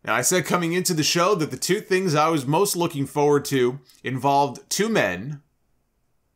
Now, I said coming into the show that the two things I was most looking forward to involved two men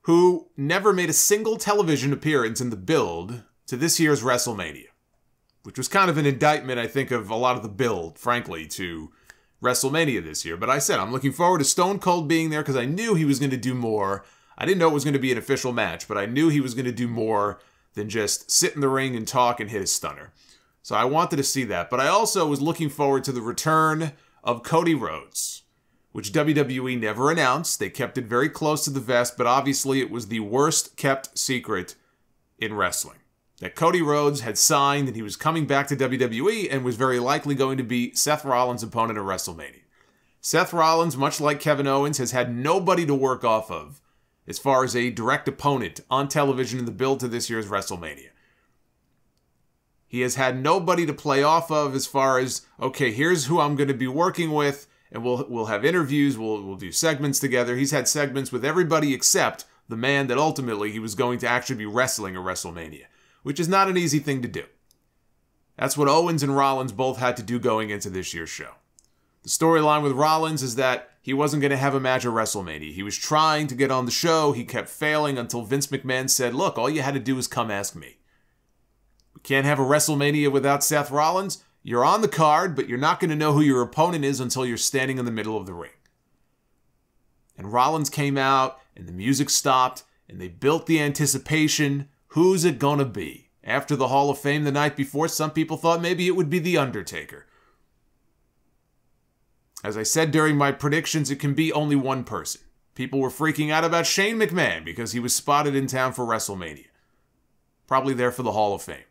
who never made a single television appearance in the build to this year's WrestleMania, which was kind of an indictment, I think, of a lot of the build, frankly, to WrestleMania this year. But I said I'm looking forward to Stone Cold being there because I knew he was going to do more. I didn't know it was going to be an official match, but I knew he was going to do more than just sit in the ring and talk and hit a stunner. So I wanted to see that. But I also was looking forward to the return of Cody Rhodes, which WWE never announced. They kept it very close to the vest, but obviously it was the worst kept secret in wrestling. That Cody Rhodes had signed and he was coming back to WWE and was very likely going to be Seth Rollins' opponent at WrestleMania. Seth Rollins, much like Kevin Owens, has had nobody to work off of as far as a direct opponent on television in the build to this year's WrestleMania. He has had nobody to play off of as far as, okay, here's who I'm going to be working with, and we'll have interviews, we'll do segments together. He's had segments with everybody except the man that ultimately he was going to actually be wrestling at WrestleMania, which is not an easy thing to do. That's what Owens and Rollins both had to do going into this year's show. The storyline with Rollins is that he wasn't going to have a match at WrestleMania. He was trying to get on the show. He kept failing until Vince McMahon said, look, all you had to do was come ask me. We can't have a WrestleMania without Seth Rollins. You're on the card, but you're not going to know who your opponent is until you're standing in the middle of the ring. And Rollins came out, and the music stopped, and they built the anticipation. Who's it going to be? After the Hall of Fame the night before, some people thought maybe it would be The Undertaker. As I said during my predictions, it can be only one person. People were freaking out about Shane McMahon because he was spotted in town for WrestleMania. Probably there for the Hall of Fame.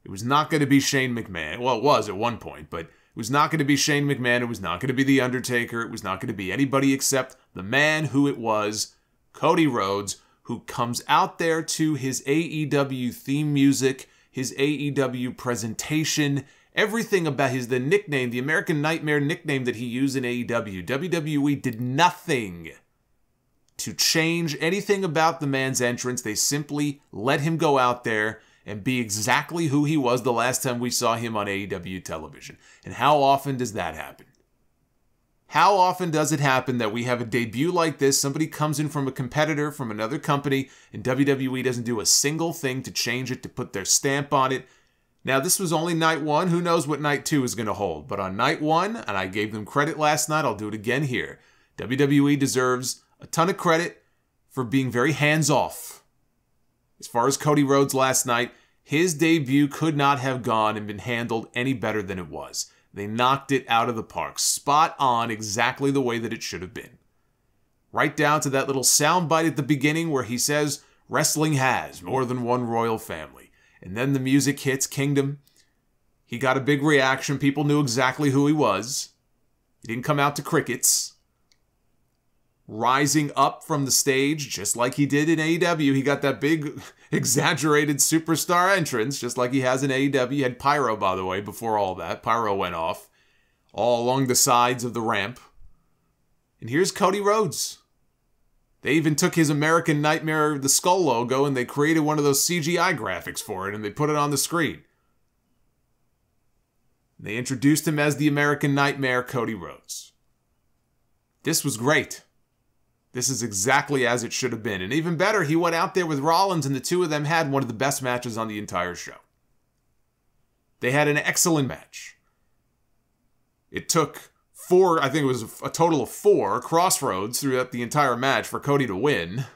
It was not going to be Shane McMahon. Well, it was at one point, but it was not going to be Shane McMahon. It was not going to be The Undertaker. It was not going to be anybody except the man who it was, Cody Rhodes, who comes out there to his AEW theme music, his AEW presentation, everything about the nickname, the American Nightmare nickname that he used in AEW. WWE did nothing to change anything about the man's entrance. They simply let him go out there and be exactly who he was the last time we saw him on AEW television. And how often does that happen? How often does it happen that we have a debut like this, somebody comes in from a competitor, from another company, and WWE doesn't do a single thing to change it, to put their stamp on it? Now, this was only night one. Who knows what night two is going to hold? But on night one, and I gave them credit last night, I'll do it again here. WWE deserves a ton of credit for being very hands-off. As far as Cody Rhodes last night, his debut could not have gone and been handled any better than it was. They knocked it out of the park. Spot on, exactly the way that it should have been. Right down to that little soundbite at the beginning where he says, wrestling has more than one royal family. And then the music hits Kingdom. He got a big reaction. People knew exactly who he was. He didn't come out to crickets. Rising up from the stage, just like he did in AEW. He got that big, exaggerated superstar entrance, just like he has in AEW. He had pyro, by the way, before all that. Pyro went off all along the sides of the ramp. And here's Cody Rhodes. They even took his American Nightmare, the skull logo, and they created one of those CGI graphics for it, and they put it on the screen. They introduced him as the American Nightmare, Cody Rhodes. This was great. This is exactly as it should have been. And even better, he went out there with Rollins, and the two of them had one of the best matches on the entire show. They had an excellent match. It took four, I think it was a total of 4 crossroads throughout the entire match for Cody to win.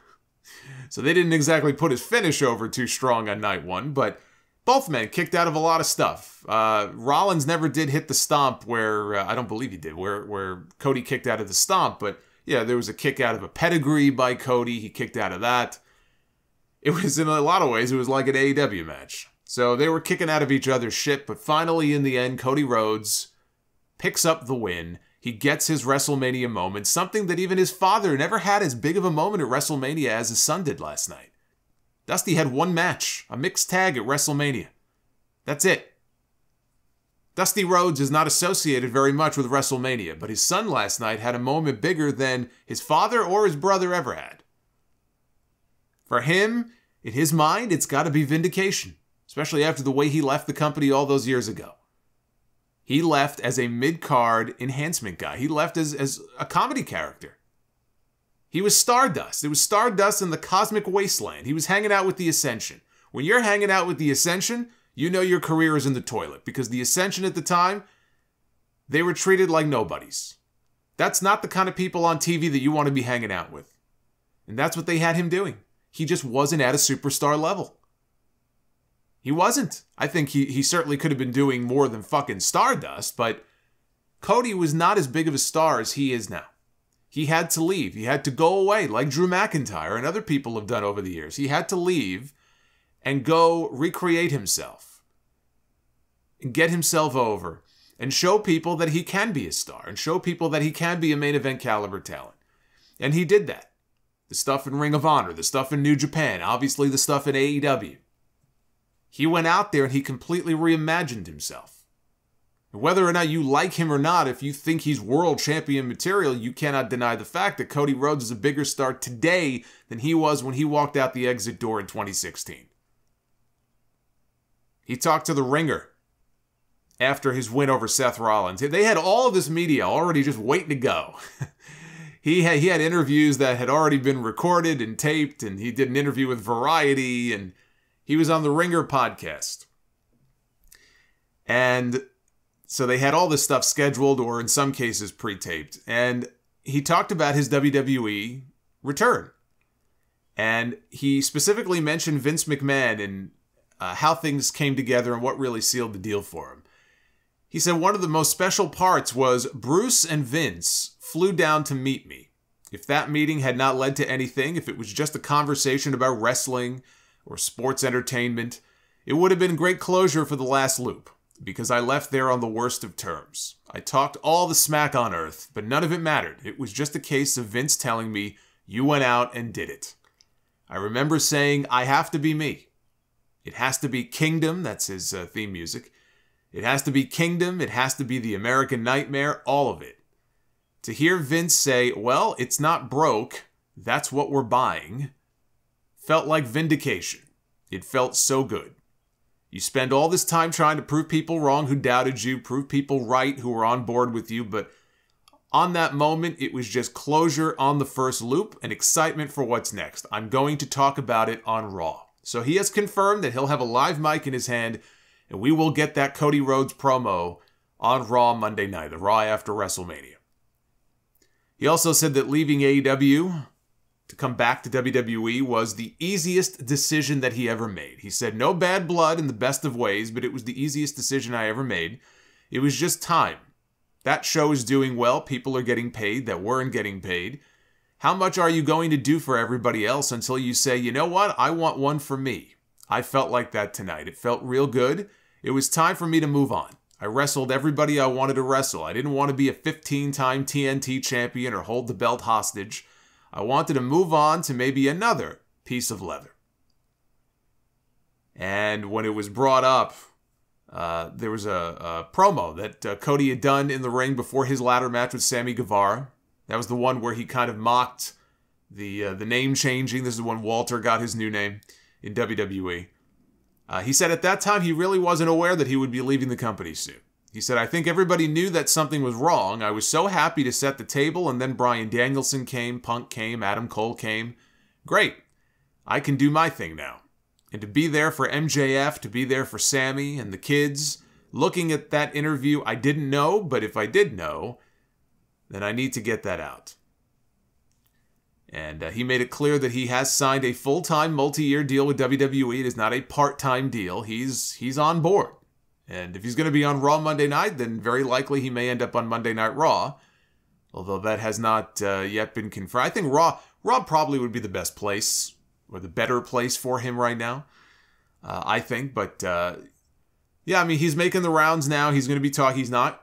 So they didn't exactly put his finish over too strong on night one, but both men kicked out of a lot of stuff. Rollins never did hit the stomp where, I don't believe he did, where Cody kicked out of the stomp, but yeah, there was a kick out of a pedigree by Cody. He kicked out of that. It was, in a lot of ways, it was like an AEW match. So they were kicking out of each other's shit, but finally, in the end, Cody Rhodes picks up the win. He gets his WrestleMania moment, something that even his father never had as big of a moment at WrestleMania as his son did last night. Dusty had one match, a mixed tag at WrestleMania. That's it. Dusty Rhodes is not associated very much with WrestleMania, but his son last night had a moment bigger than his father or his brother ever had. For him, in his mind, it's got to be vindication, especially after the way he left the company all those years ago. He left as a mid-card enhancement guy. He left as a comedy character. He was Stardust. It was Stardust in the cosmic wasteland. He was hanging out with the Ascension. When you're hanging out with the Ascension, you know your career is in the toilet, because the Ascension at the time, they were treated like nobodies. That's not the kind of people on TV that you want to be hanging out with. And that's what they had him doing. He just wasn't at a superstar level. He wasn't. I think he certainly could have been doing more than fucking Stardust, but Cody was not as big of a star as he is now. He had to leave. He had to go away, like Drew McIntyre and other people have done over the years. He had to leave and go recreate himself and get himself over and show people that he can be a star and show people that he can be a main event caliber talent. And he did that. The stuff in Ring of Honor, the stuff in New Japan, obviously the stuff in AEW. He went out there and he completely reimagined himself. And whether or not you like him or not, if you think he's world champion material, you cannot deny the fact that Cody Rhodes is a bigger star today than he was when he walked out the exit door in 2016. He talked to The Ringer after his win over Seth Rollins. They had all of this media already just waiting to go. He had interviews that had already been recorded and taped, and he did an interview with Variety, and he was on the Ringer podcast. And so they had all this stuff scheduled, or in some cases pre-taped. And he talked about his WWE return. And he specifically mentioned Vince McMahon and how things came together and what really sealed the deal for him. He said one of the most special parts was Bruce and Vince flew down to meet me. If that meeting had not led to anything, if it was just a conversation about wrestling or sports entertainment, it would have been great closure for the last loop, because I left there on the worst of terms. I talked all the smack on earth, but none of it mattered. It was just a case of Vince telling me, you went out and did it. I remember saying, I have to be me. It has to be Kingdom, that's his theme music. It has to be Kingdom, it has to be the American Nightmare, all of it. To hear Vince say, well, it's not broke, that's what we're buying, felt like vindication. It felt so good. You spend all this time trying to prove people wrong who doubted you, prove people right who were on board with you, but on that moment, it was just closure on the first loop and excitement for what's next. I'm going to talk about it on Raw. So he has confirmed that he'll have a live mic in his hand, and we will get that Cody Rhodes promo on Raw Monday night, the Raw after WrestleMania. He also said that leaving AEW to come back to WWE was the easiest decision that he ever made. He said, no bad blood in the best of ways, but it was the easiest decision I ever made. It was just time. That show is doing well. People are getting paid that weren't getting paid. How much are you going to do for everybody else until you say, you know what, I want one for me? I felt like that tonight. It felt real good. It was time for me to move on. I wrestled everybody I wanted to wrestle. I didn't want to be a 15-time TNT champion or hold the belt hostage. I wanted to move on to maybe another piece of leather. And when it was brought up, there was a promo that Cody had done in the ring before his ladder match with Sammy Guevara. That was the one where he kind of mocked the name changing. This is when Walter got his new name in WWE. He said at that time he really wasn't aware that he would be leaving the company soon. He said, I think everybody knew that something was wrong. I was so happy to set the table, and then Bryan Danielson came, Punk came, Adam Cole came. Great. I can do my thing now. And to be there for MJF, to be there for Sammy and the kids, looking at that interview, I didn't know, but if I did know, then I need to get that out. And he made it clear that he has signed a full-time multi-year deal with WWE. It is not a part-time deal. He's on board. And if he's going to be on Raw Monday night, then very likely he may end up on Monday Night Raw. Although that has not yet been confirmed. I think Raw probably would be the best place, or the better place for him right now. I think, but yeah, I mean, he's making the rounds now. He's going to be talking.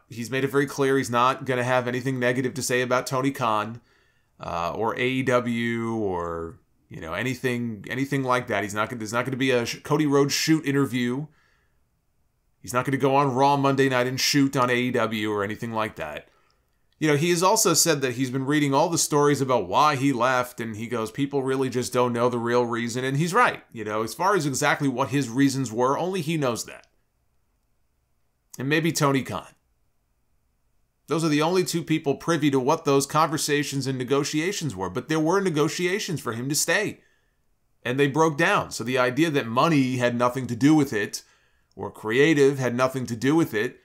He's made it very clear he's not going to have anything negative to say about Tony Khan. Or AEW, or anything like that. There's not going to be a Cody Rhodes shoot interview. He's not going to go on Raw Monday night and shoot on AEW or anything like that. He has also said that he's been reading all the stories about why he left, and he goes, people really just don't know the real reason, and he's right. As far as exactly what his reasons were, only he knows that. And maybe Tony Khan. Those are the only two people privy to what those conversations and negotiations were. But there were negotiations for him to stay. And they broke down. So the idea that money had nothing to do with it, or creative had nothing to do with it,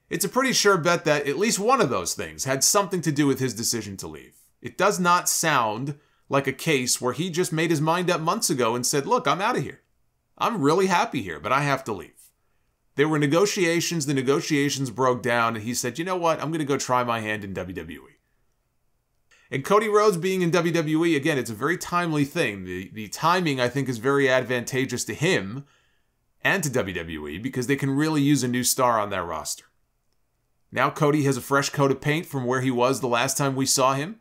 it's a pretty sure bet that at least one of those things had something to do with his decision to leave. It does not sound like a case where he just made his mind up months ago and said, look, I'm out of here. I'm really happy here, but I have to leave. There were negotiations, the negotiations broke down, and he said, you know what, I'm going to go try my hand in WWE. And Cody Rhodes being in WWE, again, it's a very timely thing. The timing, I think, is very advantageous to him and to WWE because they can really use a new star on their roster. Now Cody has a fresh coat of paint from where he was the last time we saw him.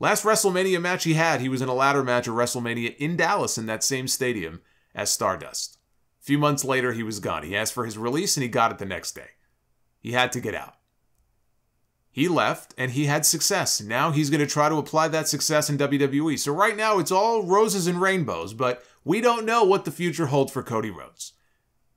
Last WrestleMania match he was in a ladder match at WrestleMania in Dallas in that same stadium as Stardust. A few months later, he was gone. He asked for his release, and he got it the next day. He had to get out. He left, and he had success. Now he's going to try to apply that success in WWE. So right now, it's all roses and rainbows, but we don't know what the future holds for Cody Rhodes.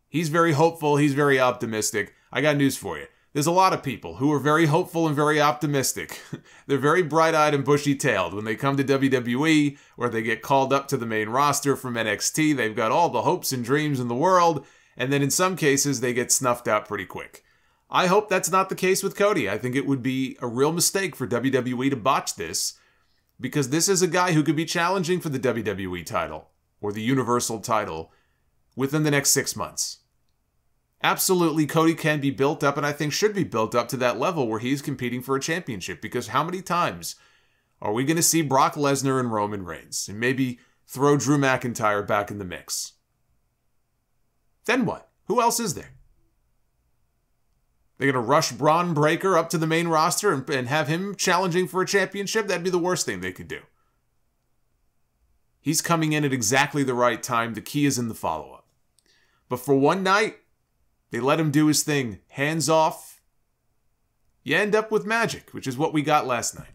He's very hopeful. He's very optimistic. I got news for you. There's a lot of people who are very hopeful and very optimistic. They're very bright-eyed and bushy-tailed. When they come to WWE or they get called up to the main roster from NXT, they've got all the hopes and dreams in the world, and then in some cases, they get snuffed out pretty quick. I hope that's not the case with Cody. I think it would be a real mistake for WWE to botch this, because this is a guy who could be challenging for the WWE title or the Universal title within the next 6 months. Absolutely, Cody can be built up, and I think should be built up to that level where he's competing for a championship. Because how many times are we going to see Brock Lesnar and Roman Reigns? And maybe throw Drew McIntyre back in the mix. Then what? Who else is there? They're going to rush Braun Breaker up to the main roster and have him challenging for a championship? That'd be the worst thing they could do. He's coming in at exactly the right time. The key is in the follow-up. But for one night, they let him do his thing, hands off. You end up with magic, which is what we got last night.